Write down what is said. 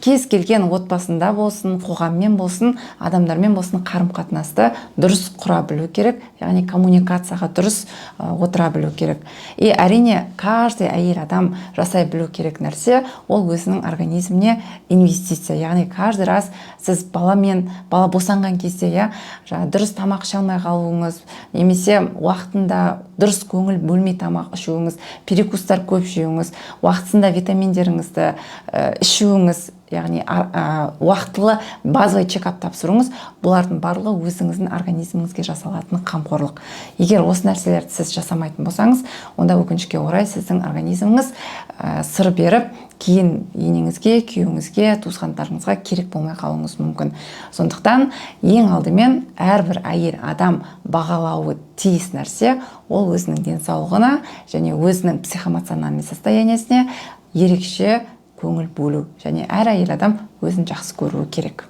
кез келген отбасында болсын, қоғаммен болсын, адамдармен болсын қарым-қатынасты дұрыс құра білу керек, яғни коммуникацияға дұрыс отыра білу керек. И әрине каждый әйел адам жасай білу керек нәрсе ол өзінің организміне инвестиция. Яғни каждый раз сіз бала босанған кезде дұрыс тамақ іше алмай қалуыңыз, немесе уақытында дұрыс көңіл бөлмей тамақ ішуіңіз, перекустар көп жеуіңіз, уақытында витаминдеріңізді ішуіңіз, яғни уақытылы базовый чекап тапсыруыңыз, бұлардың барлығы өзіңіздің организміңізге жасалатын қамқорлық. Егер осы нәрселерді сіз жасамайтын болсаңыз, онда өкінішке орай сіздің организміңіз сыр беріп, кейін енеңізге, күйеуіңізге, туысқандарыңызға керек болмай қалуыңыз мүмкін. Сондықтан ең алдымен әрбір әйел адам бағалауы тиіс нәрсе ол өзінің денсаулығына және өзінің психоэмоциональный состояниесіне ерекше көңіл бөлу, және әр әйел адам өзін жақсы көруі керек.